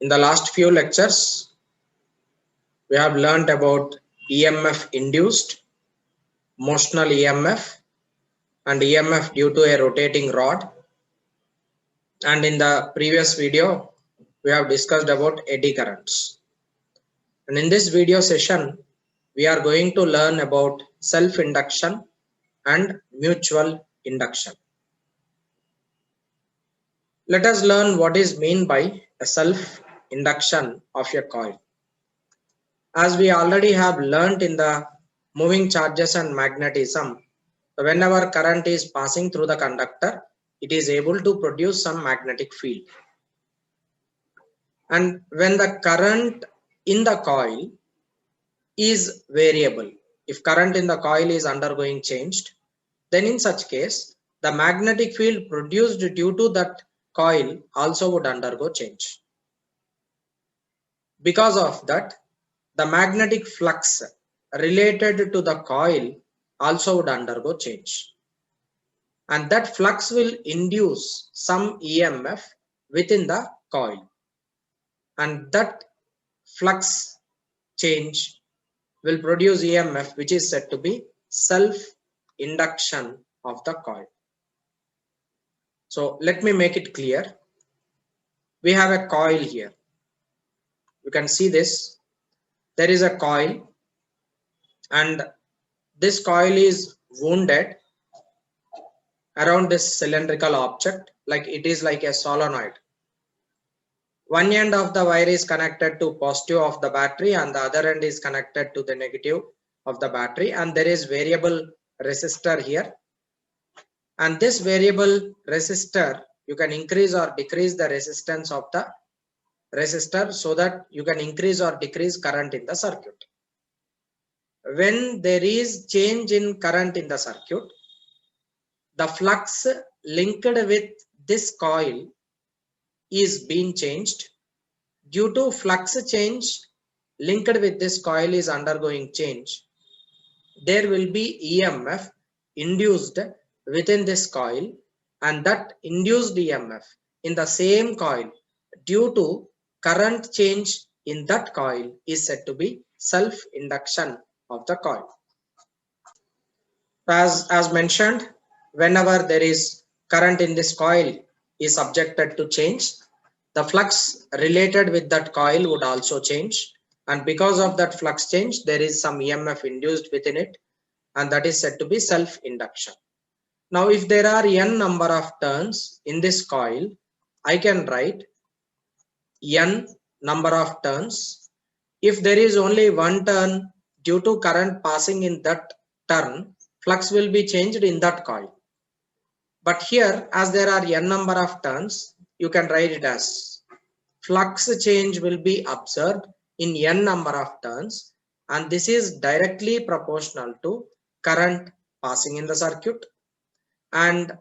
In the last few lectures, we have learned about EMF induced, motional EMF, and EMF due to a rotating rod. And in the previous video, we have discussed about eddy currents. And in this video session, we are going to learn about self-induction and mutual induction. Let us learn what is meant by a self-induction of a coil. As we already have learned in the moving charges and magnetism, whenever current is passing through the conductor, it is able to produce some magnetic field. And when the current in the coil is variable, if current in the coil is undergoing changed, then in such case, the magnetic field produced due to that coil also would undergo change. Because of that, the magnetic flux related to the coil also would undergo change. And that flux will induce some EMF within the coil. And that flux change will produce EMF, which is said to be self-induction of the coil. So let me make it clear. We have a coil here. You can see this. There is a coil, and this coil is wounded around this cylindrical object, like it is like a solenoid. One end of the wire is connected to positive of the battery and the other end is connected to the negative of the battery, and there is variable resistor here. And this variable resistor, you can increase or decrease the resistance of the resistor so that you can increase or decrease current in the circuit. When there is change in current in the circuit, the flux linked with this coil is being changed. Due to flux change linked with this coil is undergoing change, there will be EMF induced within this coil, and that induced EMF in the same coil due to current change in that coil is said to be self-induction of the coil. As mentioned, whenever there is current in this coil is subjected to change, the flux related with that coil would also change, and because of that flux change there is some EMF induced within it, and that is said to be self-induction. Now if there are n number of turns in this coil, I can write n number of turns. If there is only one turn, due to current passing in that turn, flux will be changed in that coil. But here, as there are n number of turns, you can write it as flux change will be observed in n number of turns, and this is directly proportional to current passing in the circuit, and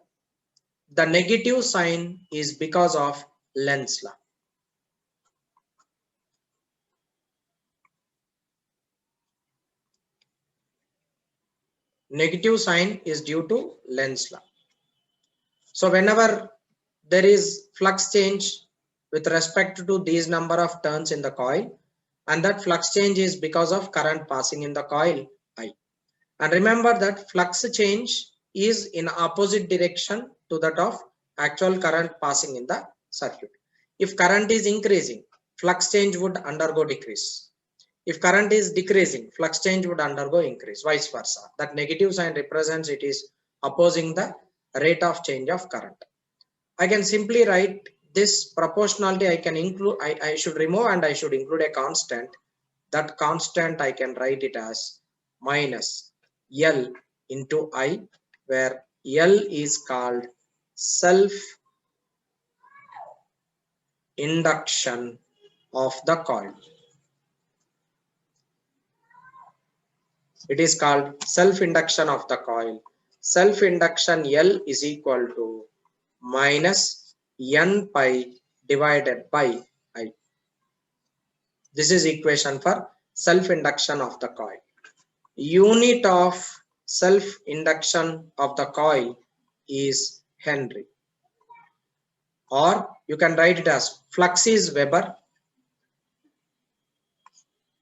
the negative sign is because of Lenz's law. Negative sign is due to Lenz's law. So whenever there is flux change with respect to these number of turns in the coil, and that flux change is because of current passing in the coil I. And remember that flux change is in opposite direction to that of actual current passing in the circuit. If current is increasing, flux change would undergo decrease. If current is decreasing, flux change would undergo increase, vice versa. That negative sign represents it is opposing the rate of change of current. I can simply write this proportionality. I can include, I should remove and I should include a constant. That constant I can write it as minus L into I, where L is called self-induction of the coil. It is called self-induction of the coil. Self-induction L is equal to minus N pi divided by I. This is equation for self-induction of the coil. Unit of self-induction of the coil is Henry, or you can write it as flux is Weber,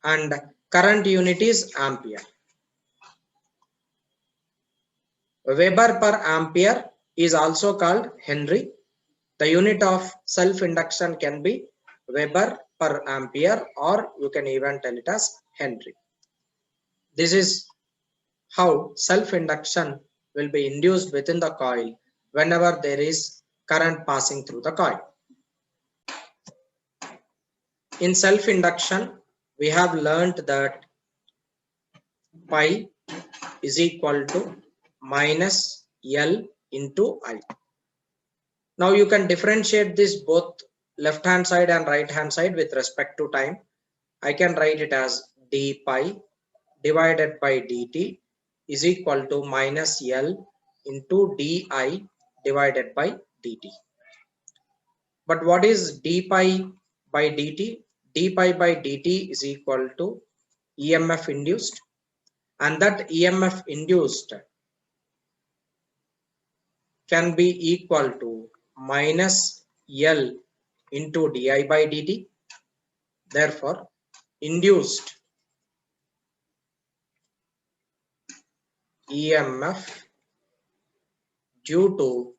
and current unit is ampere. Weber per ampere is also called Henry. The unit of self-induction can be Weber per ampere, or you can even tell it as Henry. This is how self-induction will be induced within the coil whenever there is current passing through the coil. In self-induction, we have learnt that pi is equal to minus L into I. Now you can differentiate this both left hand side and right hand side with respect to time. I can write it as d pi divided by dt is equal to minus L into di divided by dt. But what is d pi by dt? D pi by dt is equal to EMF induced, and that EMF induced can be equal to minus L into di by dt. Therefore, induced EMF due to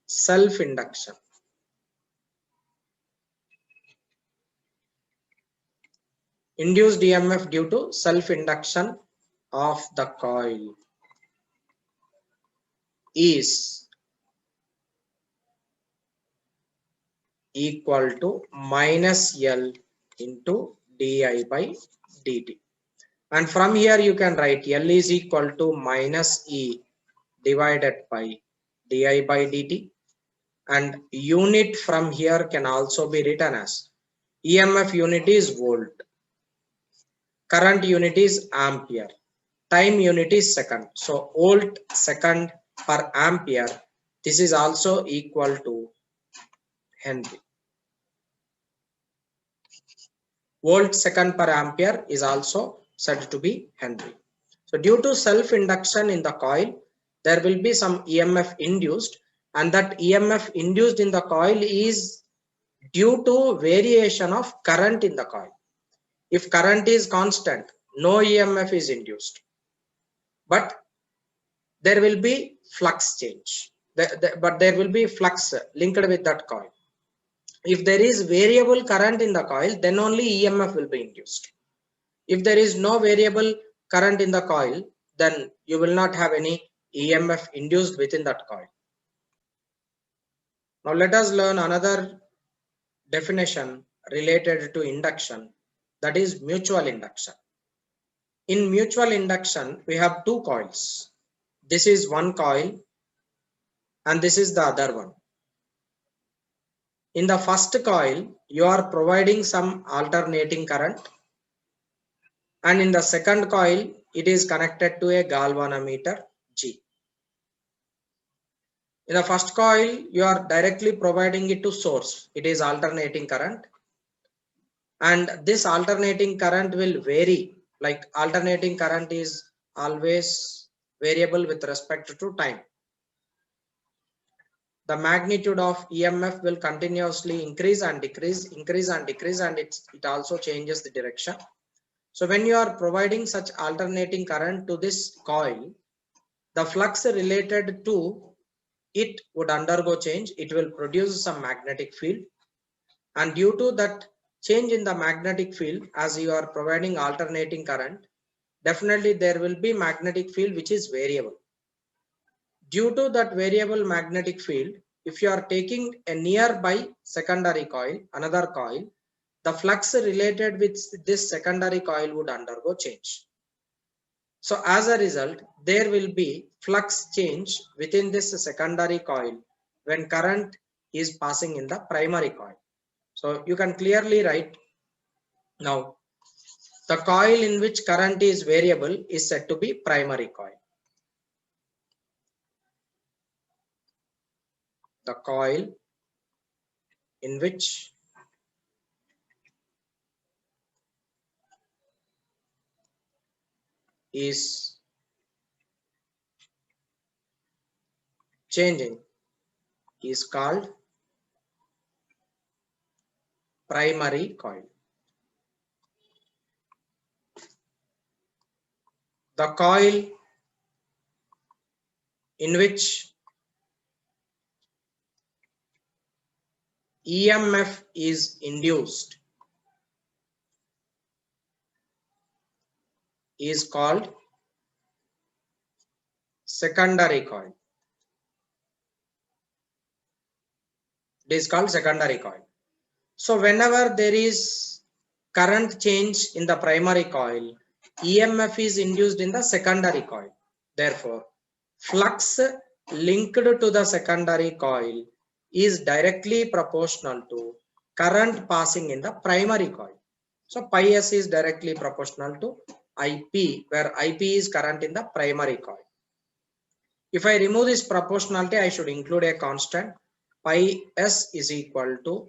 self-induction induced EMF due to self-induction of the coil is equal to minus L into di by dt. And from here you can write L is equal to minus E divided by di by dt, and unit from here can also be written as EMF unit is volt, current unit is ampere, time unit is second. So volt second per ampere, this is also equal to Henry. Volt second per ampere is also said to be Henry. So due to self-induction in the coil, there will be some EMF induced, and that EMF induced in the coil is due to variation of current in the coil. If current is constant, no EMF is induced, but there will be flux change. But there will be flux linked with that coil. If there is variable current in the coil, then only EMF will be induced. If there is no variable current in the coil, then you will not have any EMF induced within that coil. Now let us learn another definition related to induction, that is mutual induction. In mutual induction, we have two coils. This is one coil and this is the other one. In the first coil, you are providing some alternating current, and in the second coil, it is connected to a galvanometer G. In the first coil, you are directly providing it to source. It is alternating current, and this alternating current will vary. Like alternating current is always variable with respect to time. The magnitude of EMF will continuously increase and decrease, and it also changes the direction. So when you are providing such alternating current to this coil, the flux related to it would undergo change. It will produce some magnetic field, and due to that change in the magnetic field, as you are providing alternating current, definitely there will be magnetic field which is variable. Due to that variable magnetic field, if you are taking a nearby secondary coil, another coil, the flux related with this secondary coil would undergo change. So as a result, there will be flux change within this secondary coil when current is passing in the primary coil. So you can clearly write now, the coil in which current is variable is said to be primary coil. The coil in which is changing is called primary coil. the coil in which EMF is induced is called secondary coil. It is called secondary coil. So whenever there is current change in the primary coil, EMF is induced in the secondary coil. Therefore, flux linked to the secondary coil is directly proportional to current passing in the primary coil. So pi s is directly proportional to IP, where IP is current in the primary coil. If I remove this proportionality, I should include a constant. Pi s is equal to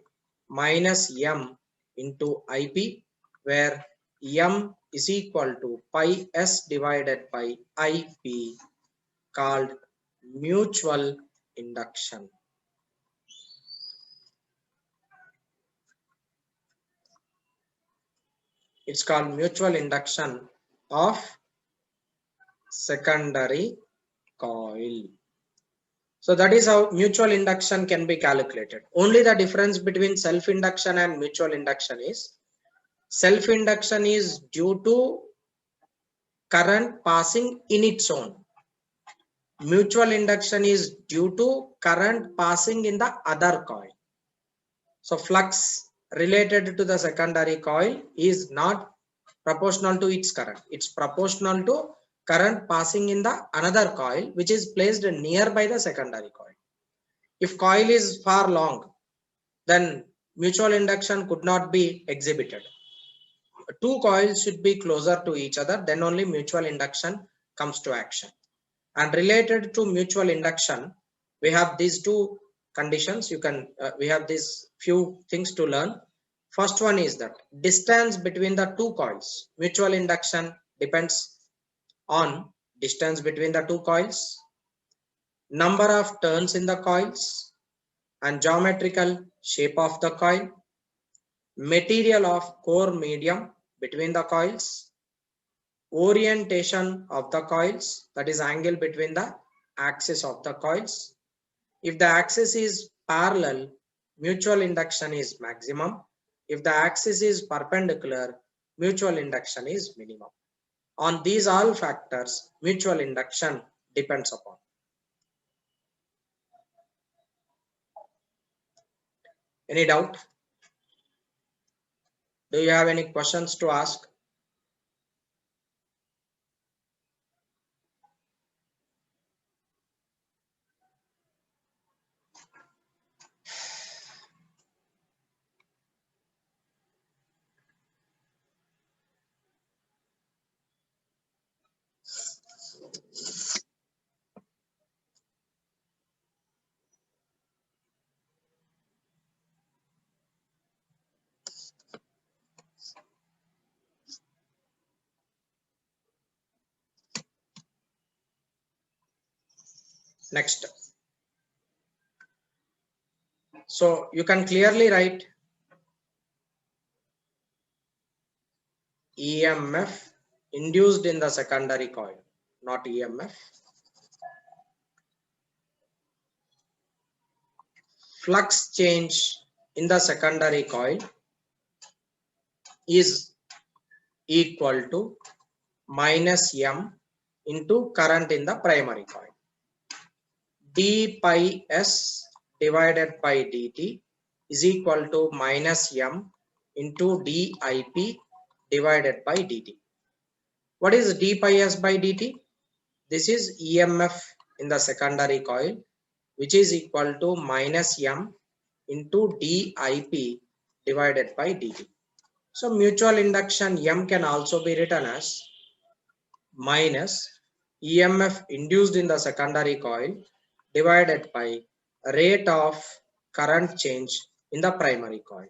minus m into IP, where m is equal to pi s divided by IP, called mutual induction. It's called mutual induction of secondary coil. So that is how mutual induction can be calculated. Only the difference between self-induction and mutual induction is self-induction is due to current passing in its own. Mutual induction is due to current passing in the other coil. So flux related to the secondary coil is not proportional to its current. It's proportional to current passing in the another coil, which is placed nearby the secondary coil. If coil is far long, then mutual induction could not be exhibited. Two coils should be closer to each other, then only mutual induction comes to action. And related to mutual induction, we have these two conditions. We have these few things to learn. First one is that distance between the two coils. Mutual induction depends on distance between the two coils, number of turns in the coils, and geometrical shape of the coil, material of core medium between the coils, orientation of the coils, that is angle between the axis of the coils. If the axis is parallel, mutual induction is maximum. If the axis is perpendicular, mutual induction is minimum. On these all factors, mutual induction depends upon. Any doubt? Do you have any questions to ask? Next. So you can clearly write EMF induced in the secondary coil, not EMF. Flux change in the secondary coil is equal to minus M into current in the primary coil. D pi S divided by dt is equal to minus M into dIP divided by dt. What is d pi S by dt? This is EMF in the secondary coil, which is equal to minus M into dIP divided by dt. So mutual induction M can also be written as minus EMF induced in the secondary coil divided by rate of current change in the primary coil.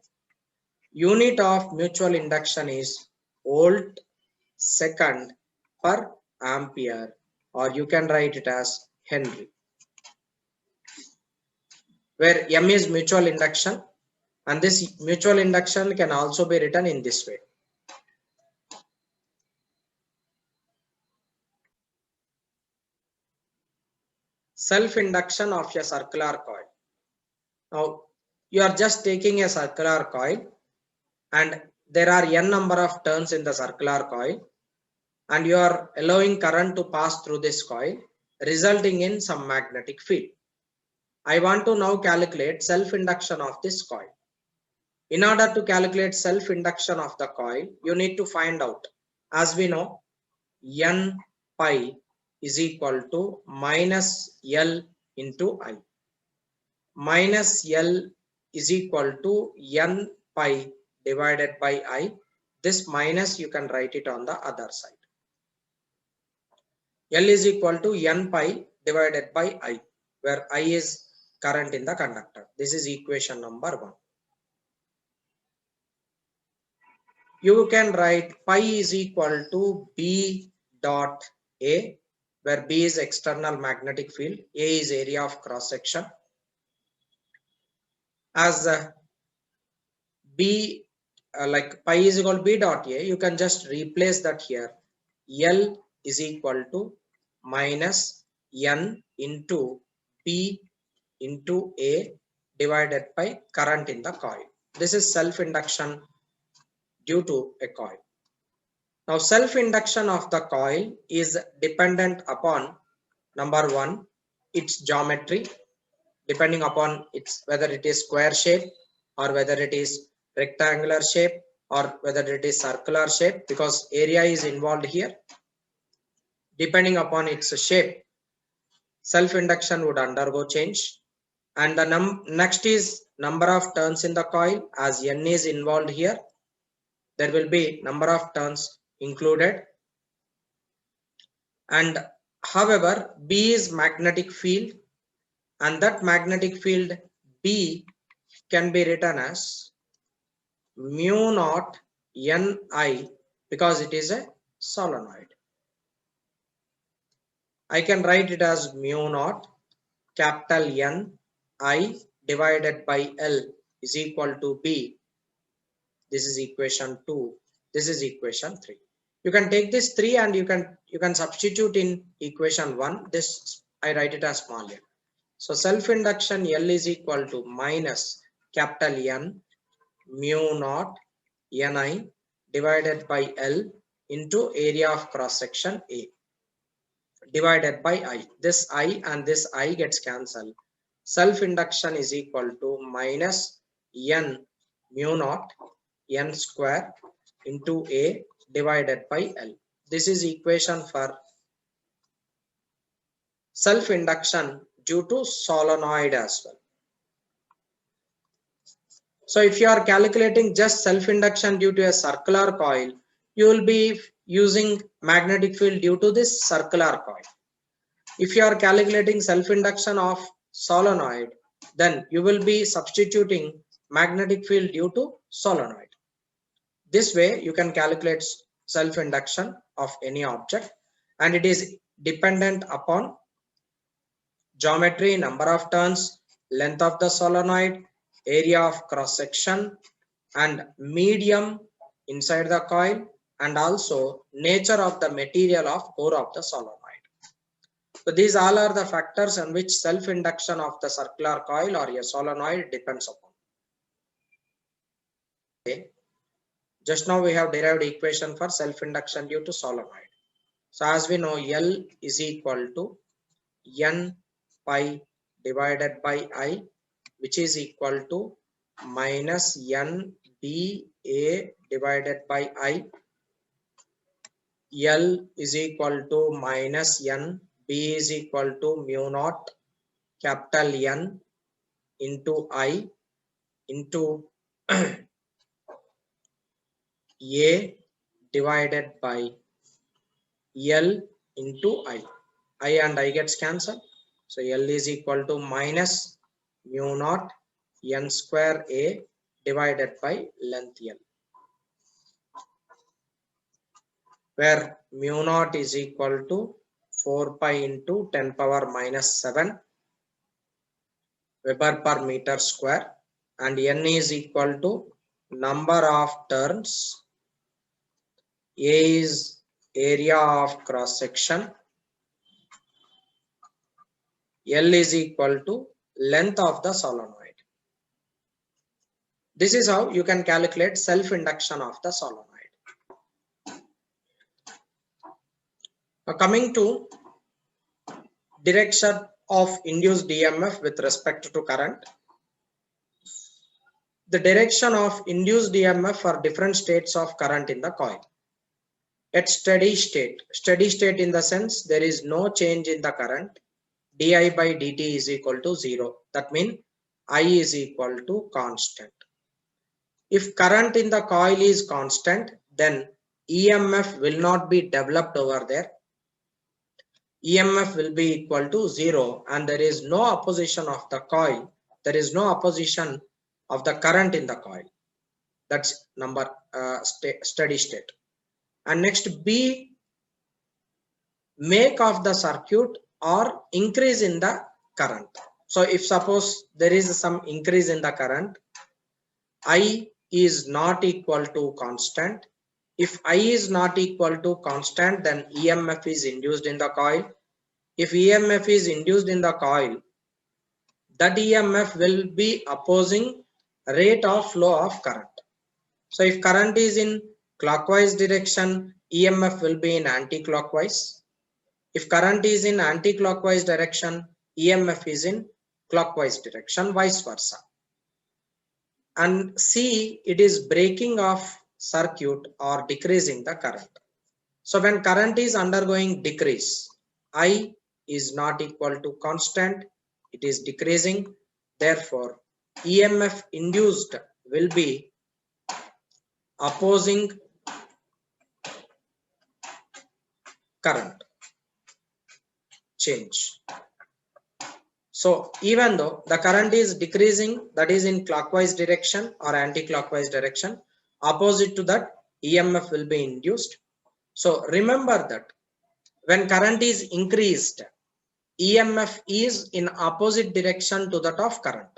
Unit of mutual induction is volt second per ampere, or you can write it as Henry, where M is mutual induction, and this mutual induction can also be written in this way. self-induction of a circular coil. Now you are just taking a circular coil and there are n number of turns in the circular coil, and you are allowing current to pass through this coil, resulting in some magnetic field. I want to now calculate self-induction of this coil. In order to calculate self-induction of the coil, you need to find out, as we know, N pi is equal to minus L into I. Minus L is equal to N pi divided by I. This minus you can write it on the other side. L is equal to N pi divided by I, where I is current in the conductor. This is equation number 1. You can write pi is equal to B dot A, where B is external magnetic field, A is area of cross section. As B like pi is equal to B dot A, you can just replace that here. L is equal to minus N into P into A divided by current in the coil. This is self-induction due to a coil. Now self-induction of the coil is dependent upon, number 1, its geometry, depending upon its whether it is square shape or whether it is rectangular shape or whether it is circular shape, because area is involved here. Depending upon its shape, self-induction would undergo change. And the next is number of turns in the coil. As N is involved here, there will be number of turns included. And however, B is magnetic field, and that magnetic field B can be written as mu naught Ni, because it is a solenoid. I can write it as mu naught capital N I divided by L is equal to B. This is equation 2. This is equation 3. You can take this 3 and you can substitute in equation 1. This I write it as small n. So self-induction L is equal to minus capital N mu naught Ni divided by L into area of cross section A divided by I. This I and this I gets cancelled. Self-induction is equal to minus N mu naught N square into A divided by L. This is equation for self-induction due to solenoid as well. So if you are calculating just self-induction due to a circular coil, you will be using magnetic field due to this circular coil. If you are calculating self-induction of solenoid, then you will be substituting magnetic field due to solenoid. This way you can calculate self-induction of any object, and it is dependent upon geometry, number of turns, length of the solenoid, area of cross section, and medium inside the coil, and also nature of the material of core of the solenoid. So these all are the factors on which self-induction of the circular coil or a solenoid depends upon. Okay. Just now we have derived equation for self-induction due to solenoid. So as we know, L is equal to N pi divided by I, which is equal to minus N B A divided by I. L is equal to minus N B is equal to mu naught capital N into I into A divided by L into I. I and I gets cancelled. So L is equal to minus mu naught N square A divided by length L, where mu naught is equal to 4 pi into 10 power minus 7 Weber per meter square, and N is equal to number of turns, A is area of cross section, L is equal to length of the solenoid. This is how you can calculate self-induction of the solenoid. Now coming to direction of induced EMF with respect to current. The direction of induced EMF for different states of current in the coil. At steady state in the sense there is no change in the current, di by dt is equal to 0. That means I is equal to constant. If current in the coil is constant, then EMF will not be developed over there. EMF will be equal to 0 and there is no opposition of the coil. There is no opposition of the current in the coil. That's number steady state. And next, B, make of the circuit or increase in the current. So if suppose there is some increase in the current, I is not equal to constant. If I is not equal to constant, then EMF is induced in the coil. If EMF is induced in the coil, that EMF will be opposing rate of flow of current. So if current is in clockwise direction, EMF will be in anti-clockwise. If current is in anti-clockwise direction, EMF is in clockwise direction, vice versa. And C, it is breaking of circuit or decreasing the current. So when current is undergoing decrease, I is not equal to constant, it is decreasing. Therefore, EMF induced will be opposing current change. So even though the current is decreasing, that is in clockwise direction or anti-clockwise direction, opposite to that EMF will be induced. So remember that when current is increased, EMF is in opposite direction to that of current.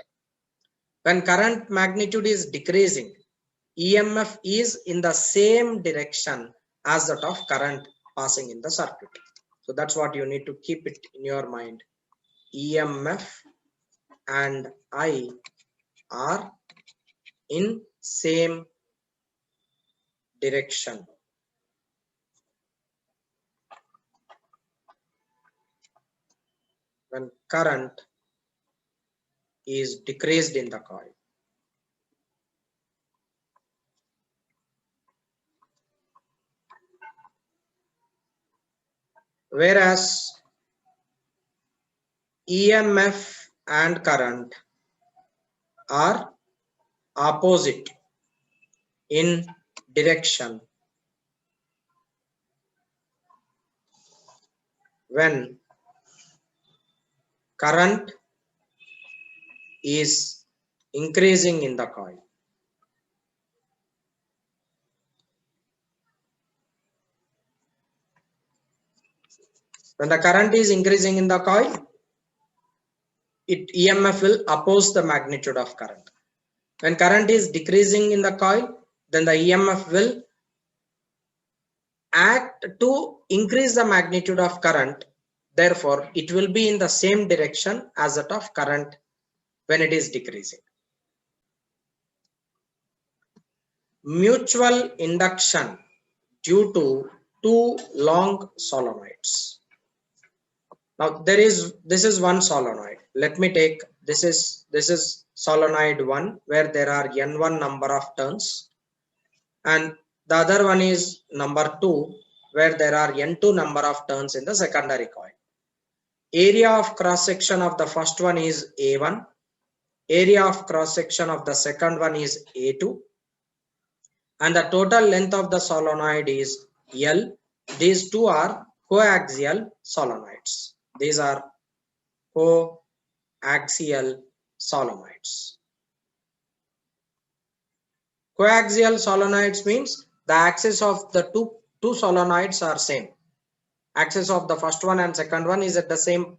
When current magnitude is decreasing, EMF is in the same direction as that of current passing in the circuit. So that's what you need to keep it in your mind. EMF and I are in same direction. When current is decreased in the coil. Whereas EMF and current are opposite in direction when current is increasing in the coil. When the current is increasing in the coil, EMF will oppose the magnitude of current. When current is decreasing in the coil, then the EMF will act to increase the magnitude of current. Therefore, it will be in the same direction as that of current when it is decreasing. Mutual induction due to two long solenoids. Now this is one solenoid. Let me take this is solenoid 1 where there are n1 number of turns, and the other one is number 2 where there are n2 number of turns in the secondary coil. Area of cross section of the first one is A1. Area of cross section of the second one is A2. And the total length of the solenoid is L. These two are coaxial solenoids. These are coaxial solenoids. Coaxial solenoids means the axis of the two solenoids are same. Axis of the first one and second one is at the same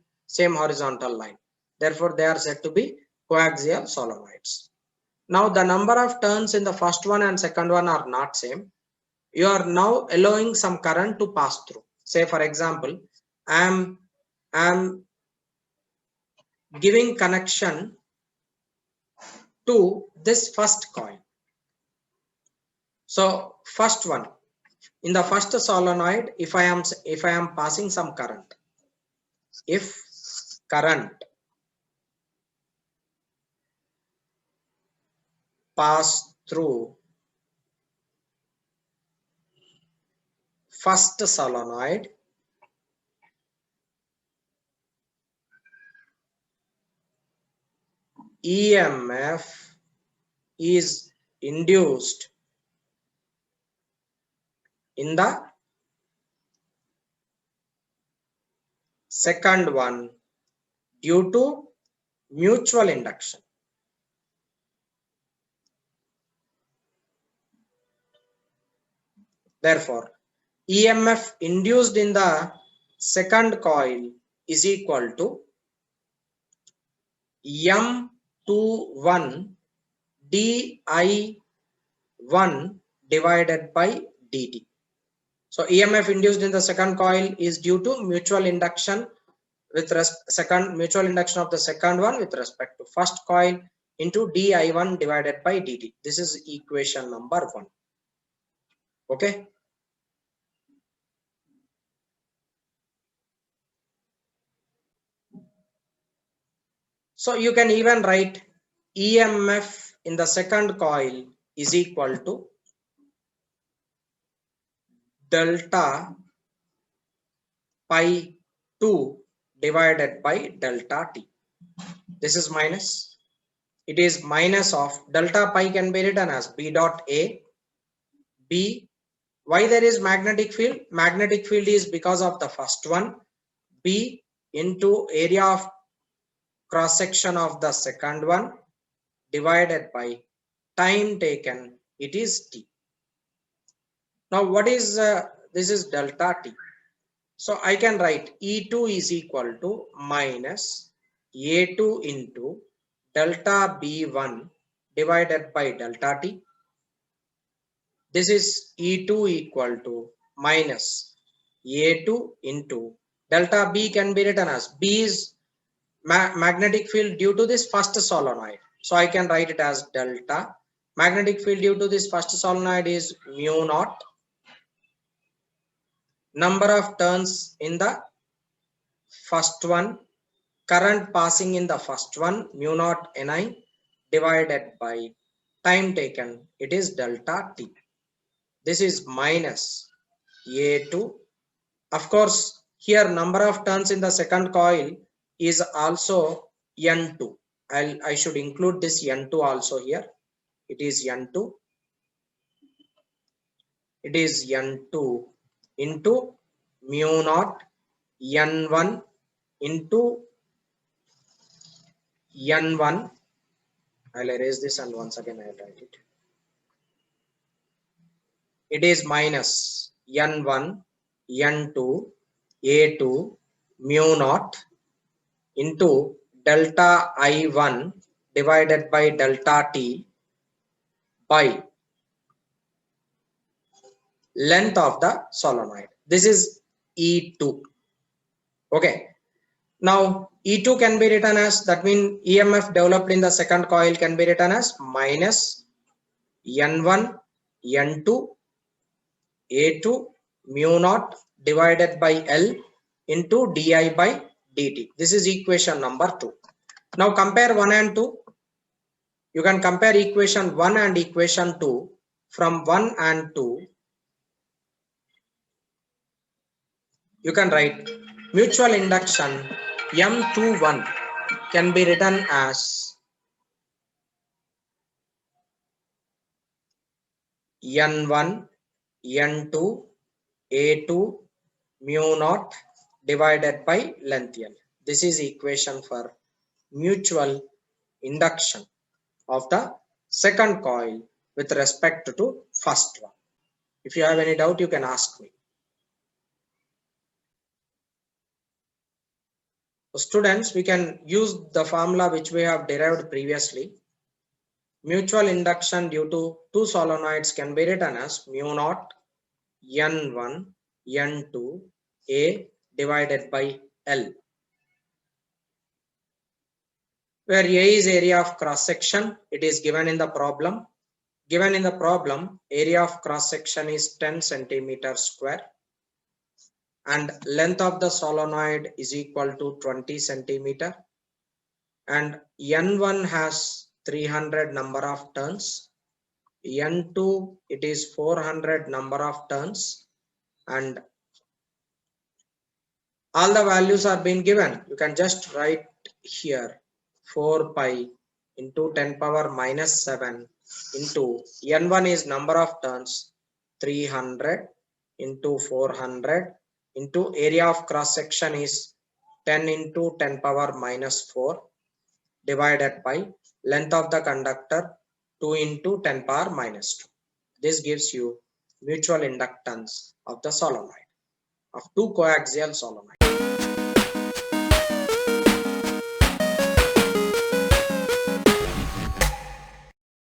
horizontal line. Therefore, they are said to be coaxial solenoids. Now, the number of turns in the first one and second one are not same. You are now allowing some current to pass through. Say, for example, I am giving connection to this first coil. So first one, in the first solenoid, if I am passing some current, if current pass through first solenoid, EMF is induced in the second one due to mutual induction. Therefore, EMF induced in the second coil is equal to M21 di1 divided by dt. So EMF induced in the second coil is due to mutual induction with mutual induction of the second one with respect to first coil into di1 divided by dt. This is equation number 1. Okay. So you can even write EMF in the second coil is equal to delta pi 2 divided by delta t. This is minus. It is minus of delta pi can be written as B dot A. B, why there is magnetic field? Magnetic field is because of the first one. B into area of cross section of the second one divided by time taken, it is t. Now what is this is delta t. So I can write E2 is equal to minus A2 into delta B1 divided by delta t. This is E2 equal to minus A2 into delta B can be written as B is magnetic field due to this first solenoid. So I can write it as delta. Magnetic field due to this first solenoid is mu naught. Number of turns in the first one, current passing in the first one, mu naught Ni divided by time taken, it is delta T. This is minus A2. Of course, here number of turns in the second coil is also N2. I should include this N2 also here. It is N2. It is N2 into mu naught N1 into N1. I'll erase this and once again I'll write it. It is minus N1, N2, A2, mu naught into delta I1 divided by delta T by length of the solenoid. This is E2. Okay. Now E2 can be written as, that means EMF developed in the second coil can be written as minus N1, N2, A2 mu naught divided by L into di by dt. This is equation number 2. Now compare 1 and 2. You can compare equation 1 and equation 2. From 1 and 2, you can write mutual induction M21 can be written as N1, N2, A2 mu naught divided by length L. This is equation for mutual induction of the second coil with respect to first one. If you have any doubt, you can ask me. So students, we can use the formula which we have derived previously. Mutual induction due to two solenoids can be written as mu naught N1 N2 A divided by L. where A is area of cross section. It is given in the problem. Given in the problem, area of cross section is 10 centimeter square and length of the solenoid is equal to 20 centimeter, and N1 has 300 number of turns, N2 it is 400 number of turns, and all the values are being given. You can just write here 4 pi into 10 power minus 7 into N1 is number of turns 300 into 400 into area of cross section is 10 into 10 power minus 4 divided by length of the conductor 2 into 10 power minus 2. This gives you mutual inductance of the solenoid, of two coaxial solenoid.